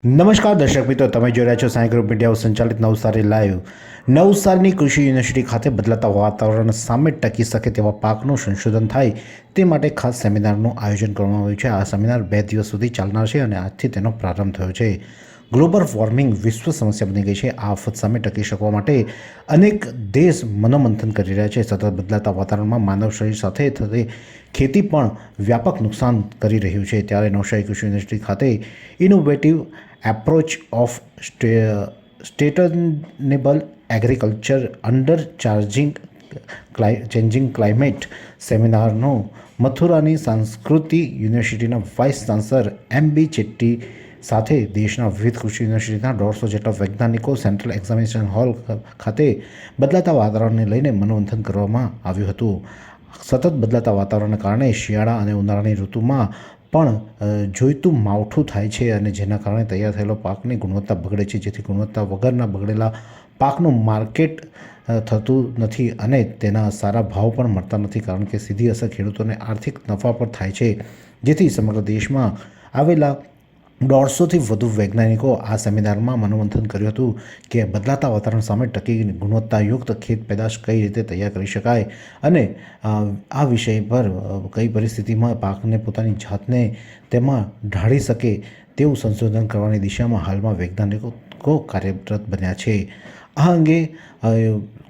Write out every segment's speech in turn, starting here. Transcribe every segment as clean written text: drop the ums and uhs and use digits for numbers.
નમસ્કાર દર્શક મિત્રો, તમે જોઈ રહ્યા છો સાઈ ગ્રુપ મીડિયા સંચાલિત નવસારી લાઈવ. નવસારીની કૃષિ યુનિવર્સિટી ખાતે બદલાતા વાતાવરણ સામે ટકી શકે તેવા પાકનું સંશોધન થાય તે માટે ખાસ સેમિનારનું આયોજન કરવામાં આવ્યું છે. આ સેમિનાર 2 દિવસ સુધી ચાલનાર છે અને આજથી તેનો પ્રારંભ થયો છે. ગ્લોબલ વોર્મિંગ વિશ્વ સમસ્યા બની ગઈ છે. આ આફત સામે ટકી શકવા માટે અનેક દેશ મનોમંથન કરી રહ્યા છે. સતત બદલાતા વાતાવરણમાં માનવ શરીર સાથે થતી ખેતી પણ વ્યાપક નુકસાન કરી રહ્યું છે. ત્યારે નવસારી કૃષિ યુનિવર્સિટી ખાતે innovative approach of sustainable agriculture under changing climate સેમિનારનો મથુરાની સંસ્કૃતિ યુનિવર્સિટીના વાઇસ ચાન્સલર MB ચેટ્ટી સાથે દેશના વિવિધ કૃષિ યુનિવર્સિટીના 150 જેટલા વૈજ્ઞાનિકો સેન્ટ્રલ એક્ઝામિનેશન હોલ ખાતે બદલાતા વાતાવરણને લઈને મનોમંથન કરવામાં આવ્યું હતું. સતત બદલાતા વાતાવરણને કારણે શિયાળા અને ઉનાળાની ઋતુમાં પણ જોઈતું માવઠું થાય છે અને જેના કારણે તૈયાર થયેલો પાકની ગુણવત્તા બગડે છે, જેથી ગુણવત્તા વગરના બગડેલા પાકનું માર્કેટ થતું નથી અને તેના સારા ભાવ પણ મળતા નથી, કારણ કે સીધી અસર ખેડૂતોને આર્થિક નફા પર થાય છે. જેથી સમગ્ર દેશમાં આવેલા 150થી વધુ વૈજ્ઞાનિકો આ સેમિનારમાં મનોમંથન કર્યું હતું કે બદલાતા વાતાવરણ સામે ટકી ગુણવત્તાયુક્ત ખેત પેદાશ કઈ રીતે તૈયાર કરી શકાય અને આ વિષય પર કઈ પરિસ્થિતિમાં પાકને પોતાની જાતને તેમાં ઢાળી શકે તેવું સંશોધન કરવાની દિશામાં હાલમાં વૈજ્ઞાનિકો કાર્યરત બન્યા છે. આ અંગે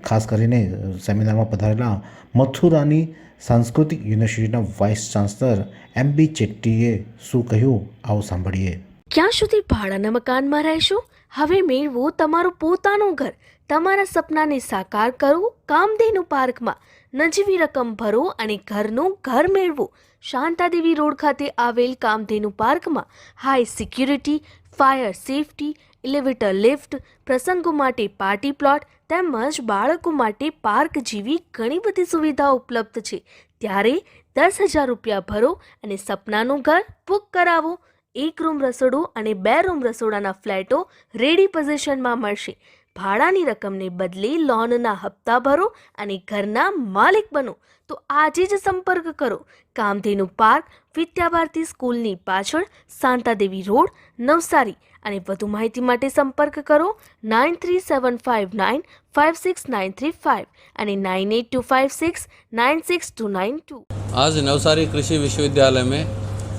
ખાસ કરીને સેમિનારમાં પધારેલા મથુરાની સાંસ્કૃતિક યુનિવર્સિટીના વાઇસ ચાન્સલર MB ચેટ્ટીએ શું કહ્યું, આવો સાંભળીએ. ક્યાં સુધી ભાડાના મકાનમાં રહેશો? હવે મેળવો તમારું પોતાનું ઘર. તમારા સપનાને સાકાર કરો કામધેનુ પાર્કમાં. નજીવી રકમ ભરો અને ઘરનું ઘર મેળવો. શાંતાદેવી રોડ ખાતે આવેલ કામધેનુ પાર્કમાં high security, fire safety, elevator lift, પ્રસંગો માટે પાર્ટી પ્લોટ તેમજ બાળકો માટે પાર્ક જેવી ઘણી બધી સુવિધાઓ ઉપલબ્ધ છે. ત્યારે 10,000 રૂપિયા ભરો અને સપનાનું ઘર બુક કરાવો. 1 રૂમ રસોડું અને 2 રૂમ રસોડાના ફ્લેટો રેડી પોઝિશનમાં મળશે. ભાડાની રકમને બદલે લોનના હપ્તા ભરો અને ઘરના માલિક બનો. તો આજે જ સંપર્ક કરો. કામધેનુ પાર્ક, વિદ્યાભારતી સ્કૂલની પાછળ, શાંતાદેવી રોડ, નવસારી. અને વધુ માહિતી માટે સંપર્ક કરો 9375956935 અને 9825696292. आज नवसारी कृषि विश्वविद्यालय में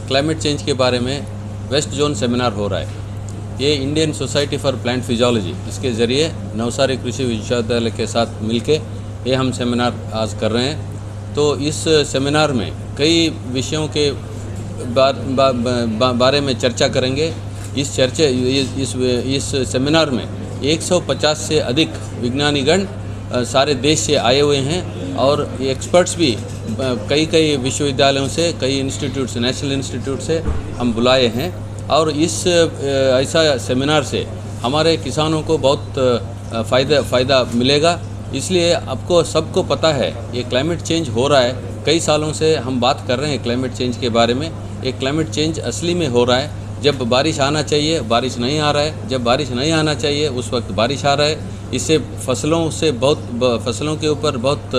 क्लाइमेट चेंज के बारे में वेस्ट जोन सेमिनार हो रहा है. ये Indian society for plant physiology, इसके ज़रिए नवसारी कृषि विश्वविद्यालय के साथ मिलके ये हम सेमिनार आज कर रहे हैं. तो इस सेमिनार में कई विषयों के बारे में चर्चा करेंगे. इस सेमिनार में 150 से अधिक विज्ञानीगण सारे देश से आए हुए हैं और एक्सपर्ट्स भी कई विश्वविद्यालयों से, कई इंस्टीट्यूट से, नेशनल इंस्टीट्यूट से हम बुलाए हैं. और इस ऐसा सेमिनार से हमारे किसानों को बहुत फ़ायदा मिलेगा. इसलिए आपको सबको पता है ये क्लाइमेट चेंज हो रहा है. कई सालों से हम बात कर रहे हैं क्लाइमेट चेंज के बारे में. ये क्लाइमेट चेंज असली में हो रहा है. जब बारिश आना चाहिए बारिश नहीं आ रहा है, जब बारिश नहीं आना चाहिए उस वक्त बारिश आ रहा है. इससे फसलों के ऊपर बहुत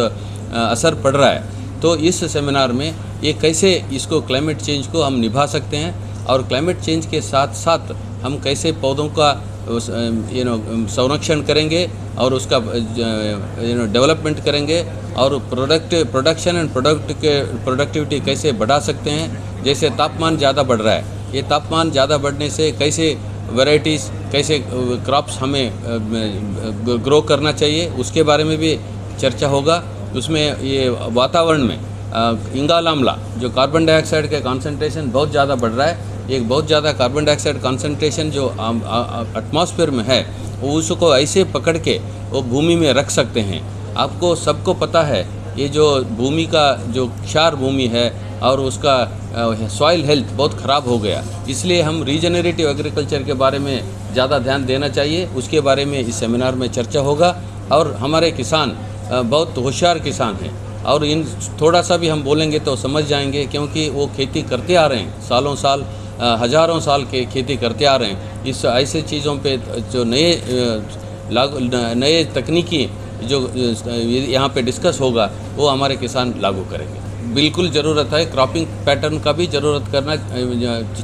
असर पड़ रहा है. तो इस सेमिनार में ये कैसे इसको क्लाइमेट चेंज को हम निभा सकते हैं और क्लाइमेट चेंज के साथ साथ हम कैसे पौधों का संरक्षण करेंगे और उसका डेवलपमेंट करेंगे और प्रोडक्शन एंड प्रोडक्टिविटी कैसे बढ़ा सकते हैं. जैसे तापमान ज़्यादा बढ़ रहा है, ये तापमान ज़्यादा बढ़ने से कैसे वैरायटीज़, कैसे क्रॉप्स हमें ग्रो करना चाहिए उसके बारे में भी चर्चा होगा. उसमें ये वातावरण में इंगाल अम्ला जो कार्बन डाइऑक्साइड का कॉन्सेंट्रेशन बहुत ज़्यादा बढ़ रहा है. एक बहुत ज़्यादा कार्बन डाइऑक्साइड कॉन्सेंट्रेशन जो एटमॉस्फेयर में है वो उसको ऐसे पकड़ के वो भूमि में रख सकते हैं. आपको सबको पता है ये जो भूमि का जो क्षार भूमि है और उसका सॉइल हेल्थ बहुत ख़राब हो गया. इसलिए हम रीजनरेटिव एग्रीकल्चर के बारे में ज़्यादा ध्यान देना चाहिए. उसके बारे में इस सेमिनार में चर्चा होगा. और हमारे किसान बहुत होशियार किसान हैं और इन थोड़ा सा भी हम बोलेंगे तो समझ जाएंगे, क्योंकि वो खेती करते आ रहे हैं, सालों साल हज़ारों साल के खेती करते आ रहे हैं. इस ऐसे चीज़ों पे जो नए तकनीकी जो यहाँ पे डिस्कस होगा वो हमारे किसान लागू करेंगे. बिल्कुल ज़रूरत है. क्रॉपिंग पैटर्न का भी ज़रूरत करना,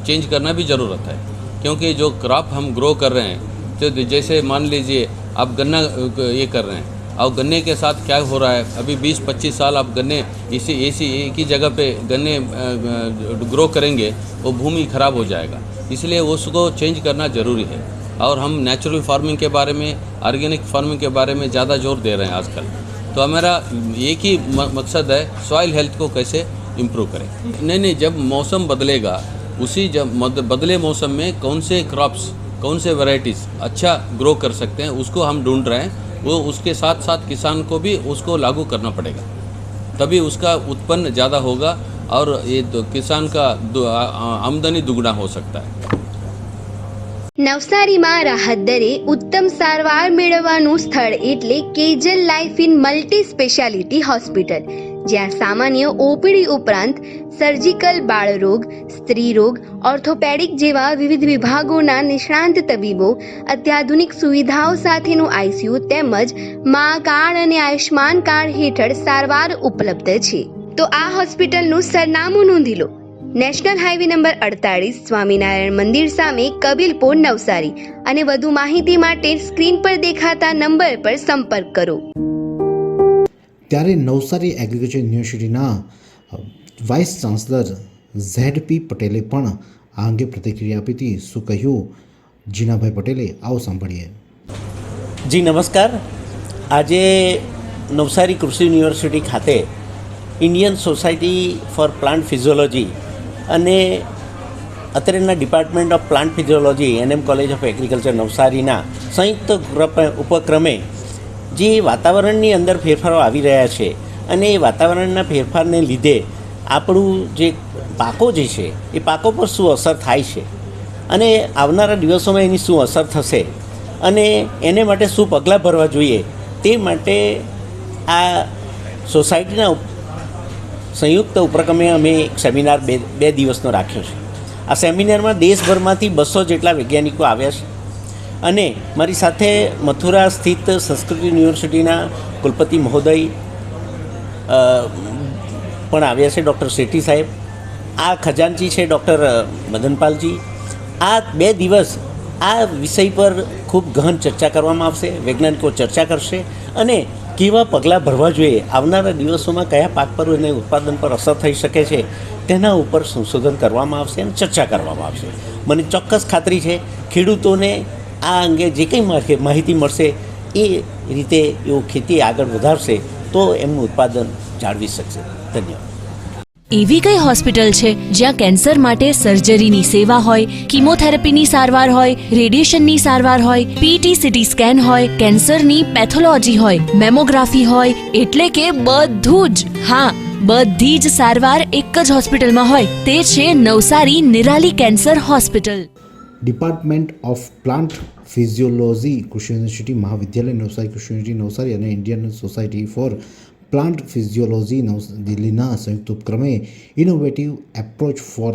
चेंज करना भी ज़रूरत है. क्योंकि जो क्रॉप हम ग्रो कर रहे हैं, तो जैसे मान लीजिए आप गन्ना ये कर रहे हैं, और गन्ने के साथ क्या हो रहा है, अभी 20-25 साल आप गन्ने इसी एक ही जगह पे गन्ने ग्रो करेंगे, वो भूमि खराब हो जाएगा। इसलिए उसको चेंज करना ज़रूरी है। और हम नेचुरल फार्मिंग के बारे में, ऑर्गेनिक फार्मिंग के बारे में ज़्यादा जोर दे रहे हैं आजकल। तो हमारा एक ही मकसद है, सॉइल हेल्थ को कैसे इम्प्रूव करें। नहीं, जब मौसम बदलेगा, उसी जब बदले मौसम में कौन से क्रॉप्स, कौन से वैरायटीज़ अच्छा ग्रो कर सकते हैं, उसको हम ढूंढ रहे हैं। वो उसके साथ साथ किसान को भी उसको लागू करना पड़ेगा, तभी उसका उत्पन्न ज़्यादा होगा और ये तो किसान का आमदनी दुगना हो सकता है। નવસારીમાં રાહત દરે ઉત્તમ સારવાર મેળવવાનું સ્થળ એટલે Kejal life in multi speciality hospital, જ્યાં સામાન્ય ઓપીડી ઉપરાંત સર્જિકલ, બાળરોગ, સ્ત્રી રોગ, ઓર્થોપેડિક જેવા વિવિધ વિભાગોના નિષ્ણાંત તબીબો, અત્યાધુનિક સુવિધાઓ સાથેનું આઈસીયુ તેમજ મા કાર્ડ અને આયુષ્માન કાર્ડ હેઠળ સારવાર ઉપલબ્ધ છે. તો આ હોસ્પિટલનું સરનામું નોંધી લો. નેશનલ હાઈવે નંબર 48 સ્વામિનારાયણ મંદિર સામે કબીલપુર, નવસારી. અને વધુ માહિતી માટે સ્ક્રીન પર દેખાતા નંબર પર સંપર્ક કરો. ત્યારે નવસારી એગ્રીકલ્ચર યુનિવર્સિટીના વાઇસ ચાન્સલર ZP પટેલે પણ આ અંગે પ્રતિક્રિયા આપી હતી. શું કહ્યું જીનાભાઈ પટેલે, આવો સાંભળીએ. જી નમસ્કાર. આજે નવસારી કૃષિ યુનિવર્સિટી ખાતે Indian society for plant physiology અને અત્રેના department of plant physiology NM college of agriculture નવસારીના સંયુક્ત ઉપક્રમે જે વાતાવરણની અંદર ફેરફારો આવી રહ્યા છે અને એ વાતાવરણના ફેરફારને લીધે આપણું જે પાકો જે છે એ પાકો પર શું અસર થાય છે અને આવનારા દિવસોમાં એની શું અસર થશે અને એને માટે શું પગલાં ભરવા જોઈએ, તે માટે આ સોસાયટીના સંયુક્ત ઉપક્રમે અમે એક સેમિનાર બે દિવસનો રાખ્યો છે. આ સેમિનારમાં દેશભરમાંથી 200 જેટલા વૈજ્ઞાનિકો આવ્યા છે અને મારી સાથે મથુરા સ્થિત સંસ્કૃત યુનિવર્સિટીના કુલપતિ મહોદય પણ આવ્યા છે, ડૉક્ટર શેટ્ટી સાહેબ. આ ખજાનચી છે ડૉક્ટર મદનપાલજી. આ 2 દિવસ આ વિષય પર ખૂબ ગહન ચર્ચા કરવામાં આવશે. વૈજ્ઞાનિકો ચર્ચા કરશે અને કેવા પગલાં ભરવા જોઈએ, આવનારા દિવસોમાં કયા પાક પર અને ઉત્પાદન પર અસર થઈ શકે છે તેના ઉપર સંશોધન કરવામાં આવશે અને ચર્ચા કરવામાં આવશે. મને ચોક્કસ ખાતરી છે ખેડૂતોને આ અંગે જે કંઈ માહિતી મળશે એ રીતે એઓ ખેતી આગળ વધારશે તો એમનું ઉત્પાદન જાળવી શકશે. ધન્યવાદ. એવી કઈ હોસ્પિટલ છે જ્યાં કેન્સર માટે સર્જરીની સેવા હોય, કીમોથેરાપીની સારવાર હોય, રેડિયેશનની સારવાર હોય, પીટી સીટી સ્કેન હોય, કેન્સરની પેથોલોજી હોય, મેમોગ્રાફી હોય, એટલે કે બધું જ. હા, બધી જ સારવાર એક જ હોસ્પિટલમાં હોય. તે છે Navsari Nirali cancer hospital. Department of plant physiology કૃષિ યુનિવર્સિટી મહાવિદ્યાલય નવસારી, કૃષિ યુનિવર્સિટી નવસારી અને Indian society for plant physiology દિલ્હીના સંયુક્ત ઉપક્રમે innovative approach four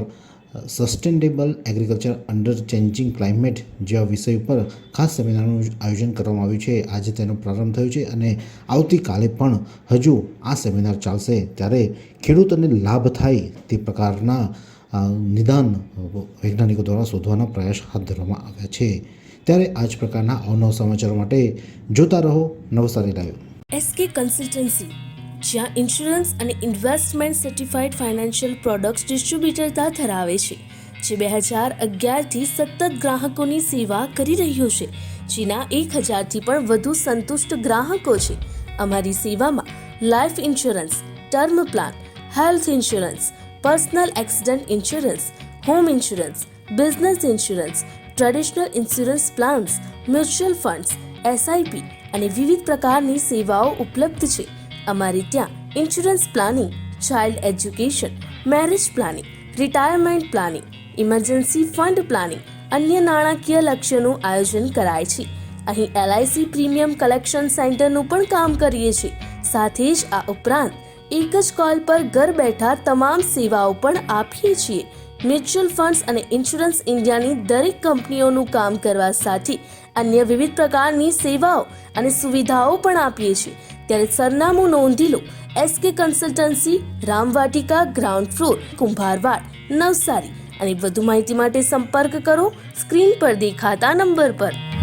sustainable agriculture under changing climate જેવા વિષય ઉપર ખાસ સેમિનારનું આયોજન કરવામાં આવ્યું છે. આજે તેનો પ્રારંભ થયો છે અને આવતીકાલે પણ હજુ આ સેમિનાર ચાલશે. ત્યારે ખેડૂતોને લાભ થાય તે પ્રકારના નિદાન વૈજ્ઞાનિકો દ્વારા શોધવાના પ્રયાસ હાથ ધરવામાં આવ્યા છે. ત્યારે આ જ પ્રકારના અવનવા સમાચારો માટે જોતા રહો નવસારી લાઈવ. SK કન્સલ્ટન્સી, જ્યાં ઇન્સ્યોરન્સ અને investment certified financial products distributor ધરાવે છે, જે 2011થી સતત ગ્રાહકોની સેવા કરી રહ્યો છે, જેના 1000થી પણ વધુ સંતુષ્ટ ગ્રાહકો છે. અમારી સેવામાં life insurance, term plan, health insurance, personal accident insurance, home insurance, business insurance, traditional insurance plans, mutual funds, SIP અને વિવિધ પ્રકારની સેવાઓ ઉપલબ્ધ છે. અમારે ત્યાં insurance planning, child education, marriage planning, retirement planning, emergency fund planning, અન્ય નાણાકીય લક્ષ્યનું આયોજન કરાય છે. અહીં LIC પ્રીમિયમ કલેક્શન સેન્ટરનું પણ કામ કરીએ છીએ. સાથે જ આ ઉપરાંત એક જ કોલ પર ઘર બેઠા તમામ સેવાઓ પણ આપીએ છીએ. મ્યુચ્યુઅલ ફંડ્સ અને ઇન્સ્યોરન્સ ઇન્ડિયાની દરેક કંપનીઓનું કામ કરવા સાથે અન્ય વિવિધ પ્રકારની સેવાઓ અને સુવિધાઓ પણ આપીએ છીએ. ત્યારે સરનામું નોંધી લો. SK consultancy, Ramvatika, ground floor, Kumbharwad, Navsari. અને વધુ માહિતી માટે સંપર્ક કરો સ્ક્રીન પર દેખાતા નંબર પર.